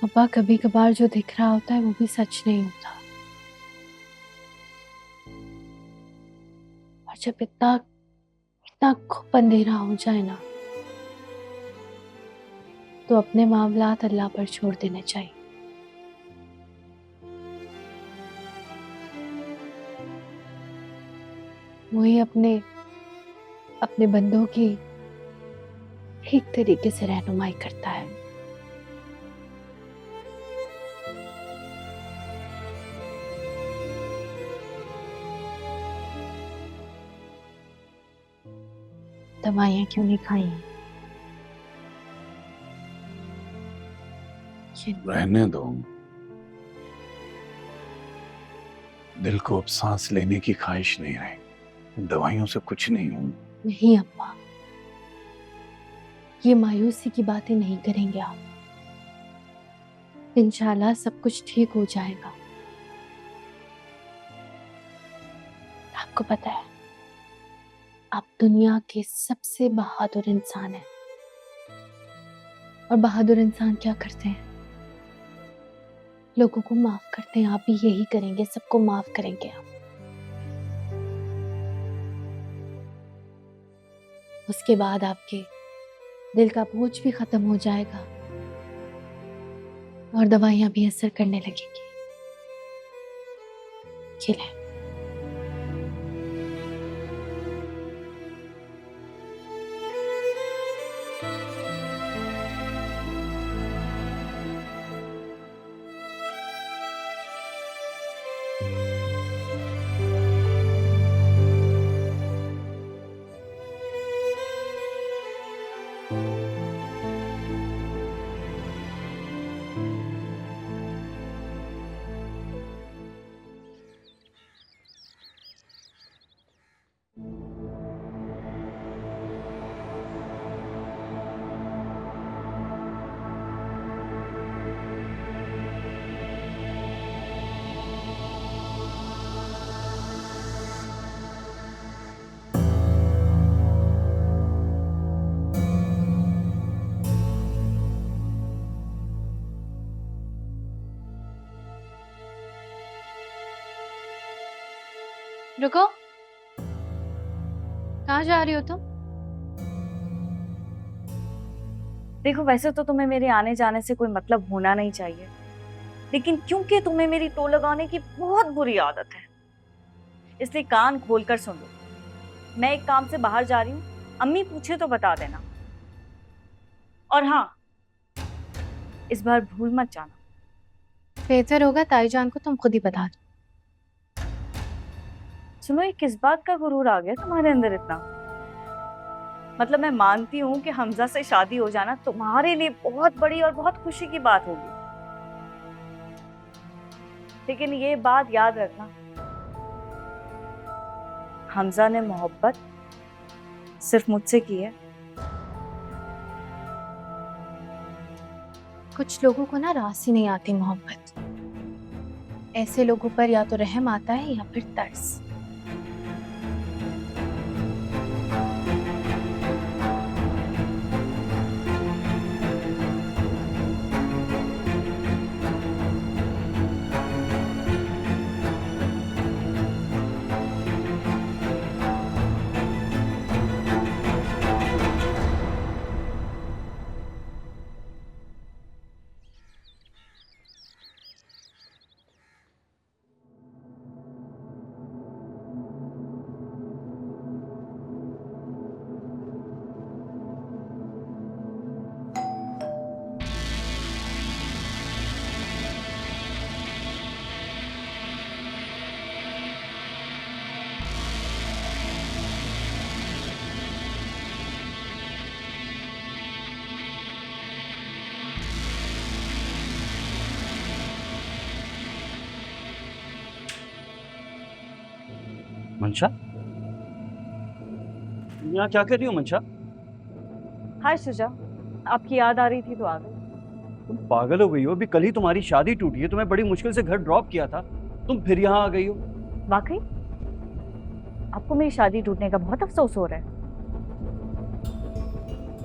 अब्बा, कभी कभार जो दिख रहा होता है वो भी सच नहीं होता। और जब इतना इतना खूब अंधेरा हो जाए ना, तो अपने मामलात अल्लाह पर छोड़ देने चाहिए। वही अपने अपने बंदों की ठीक तरीके से रहनुमाई करता है। दवाइयाँ क्यों नहीं खाई हैं? रहने दो। दिल को अब सांस लेने की ख्वाहिश नहीं रही। दवाइयों से कुछ नहीं हो। नहीं अब्बा, ये मायूसी की बातें नहीं करेंगे आप। इंशाल्लाह सब कुछ ठीक हो जाएगा। आपको पता है, आप दुनिया के सबसे बहादुर इंसान हैं। और बहादुर इंसान क्या करते हैं? लोगों को माफ करते हैं। आप भी यही करेंगे, सबको माफ करेंगे आप। उसके बाद आपके दिल का बोझ भी खत्म हो जाएगा और दवाइयां भी असर करने लगेंगी। खिले। रुको, कहाँ जा रही हो तुम? देखो, वैसे तो तुम्हें मेरे आने जाने से कोई मतलब होना नहीं चाहिए, लेकिन क्योंकि तुम्हें मेरी टो लगाने की बहुत बुरी आदत है, इसलिए कान खोलकर सुन लो। मैं एक काम से बाहर जा रही हूँ, अम्मी पूछे तो बता देना। और हाँ, इस बार भूल मत जाना। बेहतर होगा ताईजान को तुम खुद ही बता दो। सुनो, ये किस बात का गुरूर आ गया तुम्हारे अंदर इतना? मतलब मैं मानती हूँ कि हमजा से शादी हो जाना तुम्हारे लिए बहुत बड़ी और बहुत खुशी की बात होगी, लेकिन ये बात याद रखना, हमजा ने मोहब्बत सिर्फ मुझसे की है। कुछ लोगों को ना रास ही नहीं आती मोहब्बत। ऐसे लोगों पर या तो रहम आता है या फिर तरस। मंशा, यहाँ क्या कर रही हो मंशा? हाय शुजा, आपकी याद आ रही थी तो आ गई। तुम पागल हो गई हो? अभी कल ही तुम्हारी शादी टूटी है, तुम्हें बड़ी मुश्किल से घर ड्रॉप किया था, तुम फिर यहाँ आ गई हो। वाकई आपको मेरी शादी टूटने का बहुत अफसोस हो रहा है?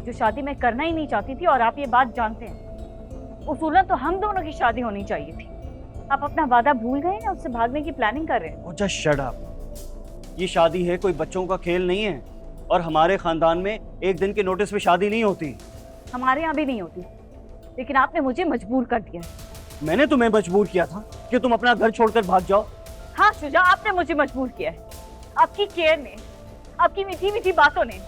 जो शादी मैं करना ही नहीं चाहती थी और आप ये बात जानते हैं, उसूलन तो हम दोनों की शादी होनी चाहिए थी। आप अपना वादा भूल गए या उससे भागने की प्लानिंग कर रहे हैं? और जस्ट शट अप। ये शादी है, कोई बच्चों का खेल नहीं है। और हमारे खानदान में एक दिन के नोटिस पे शादी नहीं होती। हमारे यहाँ भी नहीं होती, लेकिन आपने मुझे मजबूर कर दिया है। मैंने तुम्हें मजबूर किया था कि तुम अपना घर छोड़कर भाग जाओ। हाँ शुजा, आपने मुझे मजबूर किया है। आपकी केयर ने, आपकी मीठी मीठी बातों ने,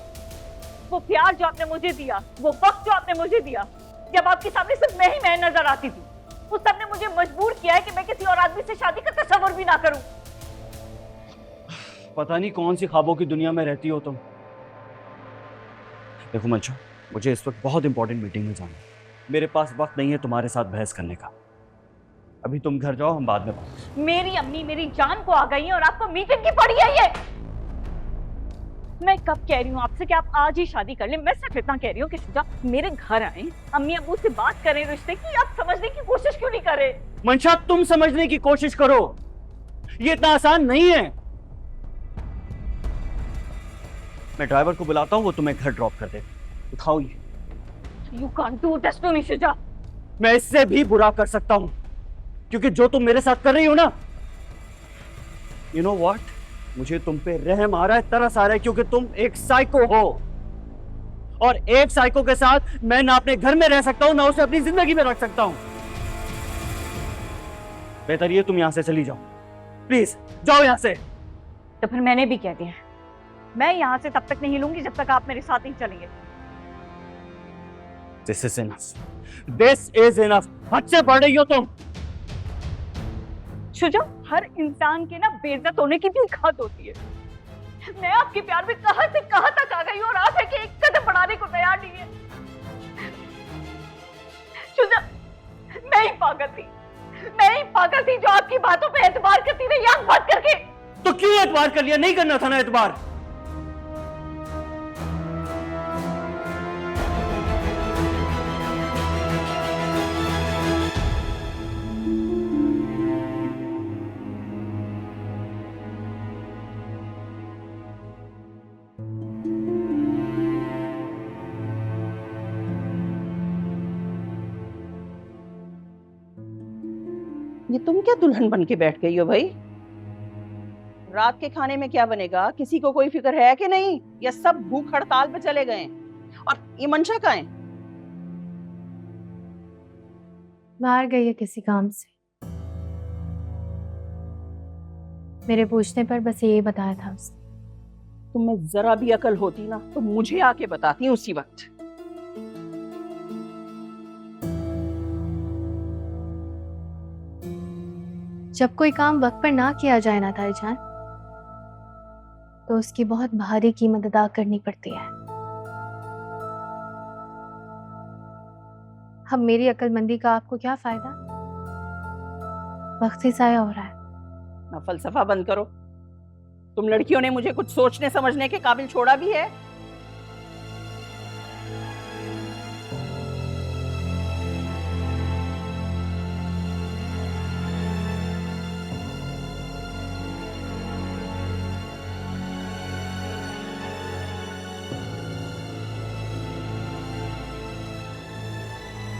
वो प्यार जो आपने मुझे दिया, वो वक्त जो आपने मुझे दिया, जब आपके सामने सिर्फ मैं नजर आती थी, उस सबने मुझे मजबूर किया है कि मैं किसी और आदमी से शादी का तस्वर भी ना करूं। पता नहीं कौन सी ख्वाबों की दुनिया में रहती हो तुम। देखो मंशा, मुझे इस वक्त बहुत इंपॉर्टेंट मीटिंग में जाना है। मेरे पास वक्त नहीं है तुम्हारे साथ बहस करने का। अभी तुम घर जाओ, हम बाद में बात। मेरी अम्मी मेरी जान को आ गई है और आपको मीटिंग की पड़ी है ये। मैं कब कह रही हूँ आपसे कि आप आज ही शादी कर लें। मैं सिर्फ इतना कह रही हूँ कि शुजा मेरे घर आए, अम्मी अब्बू से बात करें रिश्ते की। आप समझने की कोशिश क्यों नहीं कर रहे? मंशा, तुम समझने की कोशिश करो, ये इतना आसान नहीं है। मैं ड्राइवर को बुलाता हूँ, वो तुम्हें घर ड्रॉप कर दे। उठाओ ये। You can't do this to me, Shuja. मैं इससे भी बुरा कर सकता हूं, क्योंकि जो तुम मेरे साथ कर रही हो ना, यू नो व्हाट, मुझे तुम पे रहम आ रहा है, तरस आ रहा है, क्योंकि तुम एक साइको हो। और एक साइको के साथ मैं ना अपने घर में रह सकता हूं, ना उसे अपनी जिंदगी में रख सकता हूं। बेहतर ये तुम यहां से चली जाओ, प्लीज जाओ यहां से। तो फिर मैंने भी कह दिया, मैं यहां से तब तक नहीं लूंगी जब तक आप मेरे साथ नहीं चलेंगे। This is enough. This is enough. हद से बढ़ रही हो तुम। शुजा, हर इंसान के ना बेइज्जत होने की भी एक हद होती है। मैं आपके प्यार में कहां से कहां तक आ गई और आप है कि एक कदम बढ़ाने को तैयार नहीं है। शुजा, मैं ही पागल थी जो आपकी बातों पे एतबार करती रही आंख बंद करके। तो क्यों एतबार कर लिया? नहीं करना था ना एतबार। ये तुम क्या दुल्हन बन के बैठ गई हो भाई? रात के खाने में क्या बनेगा? किसी को कोई फिक्र है कि नहीं, या सब भूख हड़ताल पे चले गए? और ये मंशा कहाँ है? बाहर गई है किसी काम से। मेरे पूछने पर बस यही बताया था उसने। तुम्हें जरा भी अकल होती ना तो मुझे आके बताती उसी वक्त। जब कोई काम वक्त पर ना किया जाए ना ताई जान, तो उसकी बहुत भारी कीमत अदा करनी पड़ती है। अब मेरी अक्लमंदी का आपको क्या फायदा? वक्त ही जाया हो रहा है। ना फलसफा बंद करो। तुम लड़कियों ने मुझे कुछ सोचने समझने के काबिल छोड़ा भी है?